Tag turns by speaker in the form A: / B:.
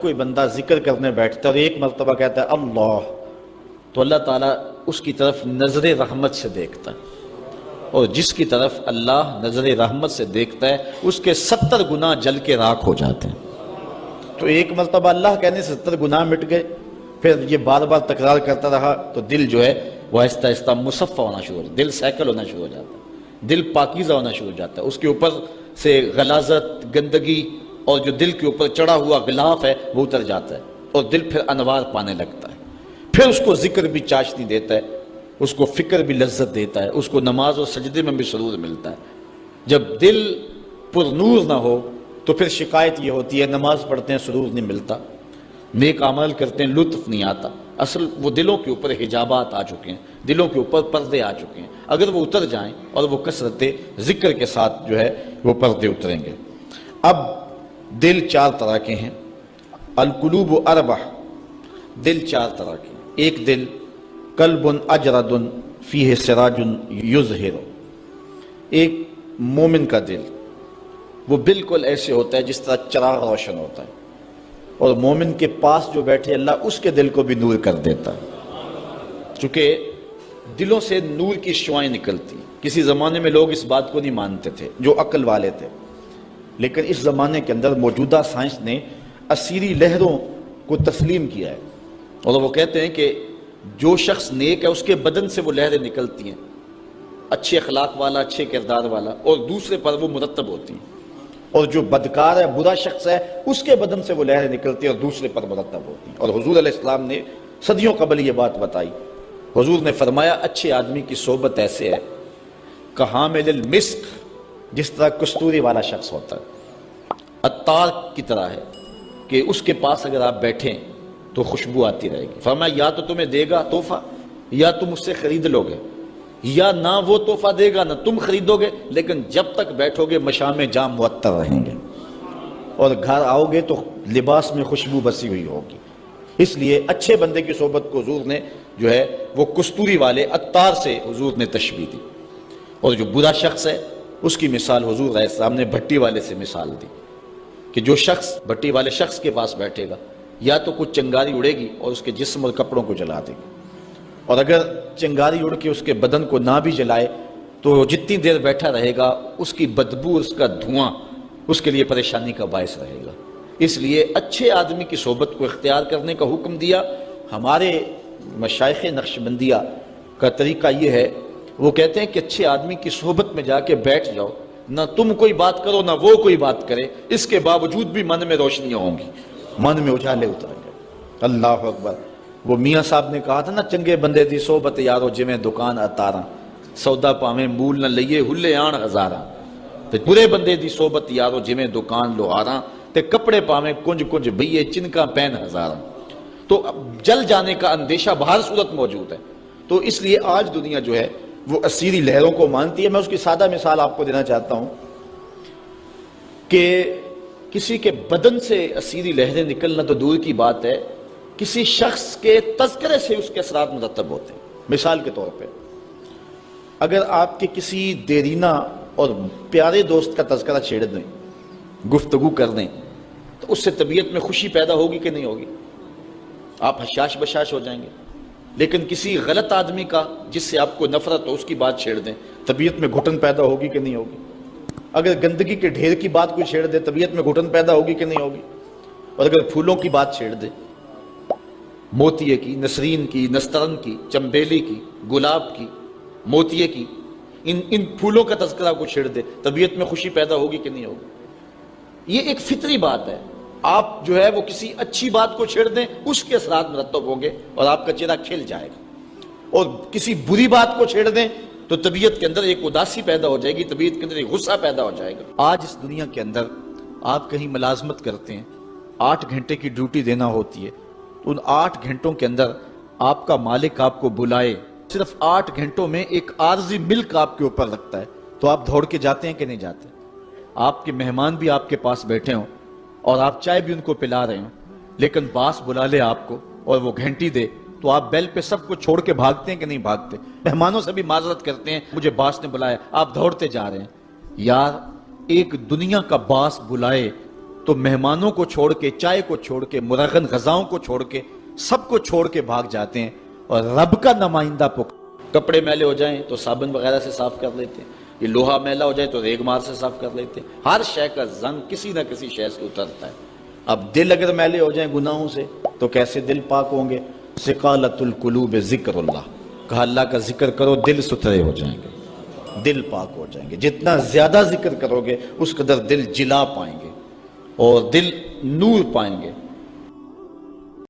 A: کوئی بندہ ذکر کرنے بیٹھتا ہے اور ایک مرتبہ کہتا ہے اللہ، تو اللہ تعالیٰ اس کی طرف نظر رحمت سے دیکھتا ہے، اور جس کی طرف اللہ نظر رحمت سے دیکھتا ہے اس کے 70 گناہ جل کے راکھ ہو جاتے ہیں۔ تو ایک مرتبہ اللہ کہنے سے 70 گناہ مٹ گئے، پھر یہ بار بار تکرار کرتا رہا تو دل جو ہے وہ آہستہ آہستہ مصفہ ہونا شروع ہو جاتا ہے، دل سیکل ہونا شروع ہو جاتا ہے، دل پاکیزہ ہونا شروع ہو جاتا ہے، اس کے اوپر سے غلاظت، گندگی اور جو دل کے اوپر چڑھا ہوا غلاف ہے وہ اتر جاتا ہے، اور دل پھر انوار پانے لگتا ہے، پھر اس کو ذکر بھی چاشنی دیتا ہے، اس کو فکر بھی لذت دیتا ہے، اس کو نماز اور سجدے میں بھی سرور ملتا ہے۔ جب دل پر نور نہ ہو تو پھر شکایت یہ ہوتی ہے نماز پڑھتے ہیں سرور نہیں ملتا، نیک عمل کرتے ہیں لطف نہیں آتا۔ اصل وہ دلوں کے اوپر حجابات آ چکے ہیں، دلوں کے اوپر پردے آ چکے ہیں، اگر وہ اتر جائیں اور وہ کثرت ذکر کے ساتھ جو ہے وہ پردے اتریں گے۔ اب دل 4 طرح کے ہیں، القلوب اربع، دل 4 طرح کے ہیں۔ ایک دل قلب اجرد فیہ سراج یظہر، ایک مومن کا دل وہ بالکل ایسے ہوتا ہے جس طرح چراغ روشن ہوتا ہے، اور مومن کے پاس جو بیٹھے اللہ اس کے دل کو بھی نور کر دیتا ہے، چونکہ دلوں سے نور کی شعائیں نکلتی۔ کسی زمانے میں لوگ اس بات کو نہیں مانتے تھے جو عقل والے تھے، لیکن اس زمانے کے اندر موجودہ سائنس نے اسیری لہروں کو تسلیم کیا ہے، اور وہ کہتے ہیں کہ جو شخص نیک ہے اس کے بدن سے وہ لہریں نکلتی ہیں، اچھے اخلاق والا، اچھے کردار والا، اور دوسرے پر وہ مرتب ہوتی ہیں، اور جو بدکار ہے، برا شخص ہے، اس کے بدن سے وہ لہریں نکلتی ہیں اور دوسرے پر مرتب ہوتی ہیں۔ اور حضور علیہ السلام نے صدیوں قبل یہ بات بتائی۔ حضور نے فرمایا اچھے آدمی کی صحبت ایسے ہے کحامل المسک، جس طرح کستوری والا شخص ہوتا ہے، عطار کی طرح ہے کہ اس کے پاس اگر آپ بیٹھیں تو خوشبو آتی رہے گی۔ فرمایا یا تو تمہیں دے گا تحفہ، یا تم اس سے خرید لو گے، یا نہ وہ تحفہ دے گا نہ تم خریدو گے، لیکن جب تک بیٹھو گے مشام جام معطر رہیں گے، اور گھر آؤ گے تو لباس میں خوشبو بسی ہوئی ہوگی۔ اس لیے اچھے بندے کی صحبت کو حضور نے جو ہے وہ کستوری والے عطار سے حضور نے تشبیہ دی، اور جو برا شخص ہے اس کی مثال حضور علیہ السلام نے بھٹی والے سے مثال دی کہ جو شخص بھٹی والے شخص کے پاس بیٹھے گا یا تو کچھ چنگاری اڑے گی اور اس کے جسم اور کپڑوں کو جلا دے گی، اور اگر چنگاری اڑ کے اس کے بدن کو نہ بھی جلائے تو جتنی دیر بیٹھا رہے گا اس کی بدبو، اس کا دھواں اس کے لیے پریشانی کا باعث رہے گا۔ اس لیے اچھے آدمی کی صحبت کو اختیار کرنے کا حکم دیا۔ ہمارے مشائخ نقشبندیہ کا طریقہ یہ ہے، وہ کہتے ہیں کہ اچھے آدمی کی صحبت میں جا کے بیٹھ جاؤ، نہ تم کوئی بات کرو نہ وہ کوئی بات کرے، اس کے باوجود بھی من میں روشنیاں ہوں گی، من میں اجالے اتریں گے۔ اللہ اکبر۔ وہ میاں صاحب نے کہا تھا نا، چنگے بندے دی صحبت یارو جویں دکان اتاراں، سودا پاویں مول نہ لئیے ہلے آن ہزاراں، تے برے بندے دی صحبت یارو جویں دکان لوہاراں، تے کپڑے پاویں کنج کنج بھئیے چنکاں پین ہزاراں۔ تو جل جانے کا اندیشہ بہر صورت موجود ہے۔ تو اس لیے آج دنیا جو ہے وہ اسیری لہروں کو مانتی ہے۔ میں اس کی سادہ مثال آپ کو دینا چاہتا ہوں کہ کسی کے بدن سے اسیری لہریں نکلنا تو دور کی بات ہے، کسی شخص کے تذکرے سے اس کے اثرات مرتب ہوتے ہیں۔ مثال کے طور پہ اگر آپ کے کسی دیرینہ اور پیارے دوست کا تذکرہ چھیڑ دیں، گفتگو کر دیں، تو اس سے طبیعت میں خوشی پیدا ہوگی کہ نہیں ہوگی؟ آپ حشاش بشاش ہو جائیں گے۔ لیکن کسی غلط آدمی کا جس سے آپ کو نفرت ہو اس کی بات چھیڑ دیں، طبیعت میں گھٹن پیدا ہوگی کہ نہیں ہوگی؟ اگر گندگی کے ڈھیر کی بات کوئی چھیڑ دے، طبیعت میں گھٹن پیدا ہوگی کہ نہیں ہوگی؟ اور اگر پھولوں کی بات چھیڑ دے، موتیے کی، نسرین کی، نسترن کی، چمبیلی کی، گلاب کی، موتیے کی، ان پھولوں کا تذکرہ کو چھیڑ دے، طبیعت میں خوشی پیدا ہوگی کہ نہیں ہوگی؟ یہ ایک فطری بات ہے۔ آپ جو ہے وہ کسی اچھی بات کو چھیڑ دیں، اس کے اثرات مرتب ہوں گے اور آپ کا چہرہ کھل جائے گا، اور کسی بری بات کو چھیڑ دیں تو طبیعت کے اندر ایک اداسی پیدا ہو جائے گی، طبیعت کے اندر ایک غصہ پیدا ہو جائے گا۔ آج اس دنیا کے اندر آپ کہیں ملازمت کرتے ہیں، 8 گھنٹے کی ڈیوٹی دینا ہوتی ہے، تو ان 8 گھنٹوں کے اندر آپ کا مالک آپ کو بلائے، صرف 8 گھنٹوں میں ایک عارضی ملک آپ کے اوپر رکھتا ہے، تو آپ دوڑ کے جاتے ہیں کہ نہیں جاتے؟ آپ کے مہمان بھی آپ کے پاس بیٹھے ہوں اور آپ چائے بھی ان کو پلا رہے ہوں، لیکن باس بلا لے آپ کو اور وہ گھنٹی دے، تو آپ بیل پہ سب کو چھوڑ کے بھاگتے ہیں کہ نہیں بھاگتے؟ مہمانوں سے بھی معذرت کرتے ہیں، مجھے باس نے بلایا، آپ دوڑتے جا رہے ہیں۔ یار ایک دنیا کا باس بلائے تو مہمانوں کو چھوڑ کے، چائے کو چھوڑ کے، مرغن غذاؤں کو چھوڑ کے، سب کو چھوڑ کے بھاگ جاتے ہیں اور رب کا نمائندہ کپڑے میلے ہو جائیں تو صابن وغیرہ سے صاف کر لیتے ہیں، یہ لوہا میلا ہو جائے تو ریگ مار سے صاف کر لیتے ہیں، ہر شے کا زنگ کسی نہ کسی شے سے اترتا ہے۔ اب دل اگر میلے ہو جائیں گناہوں سے تو کیسے دل پاک ہوں گے؟ ثقالۃ القلوب ذکر اللہ، کہا اللہ کا ذکر کرو دل ستھرے ہو جائیں گے، دل پاک ہو جائیں گے۔ جتنا زیادہ ذکر کرو گے اس قدر دل جلا پائیں گے اور دل نور پائیں گے۔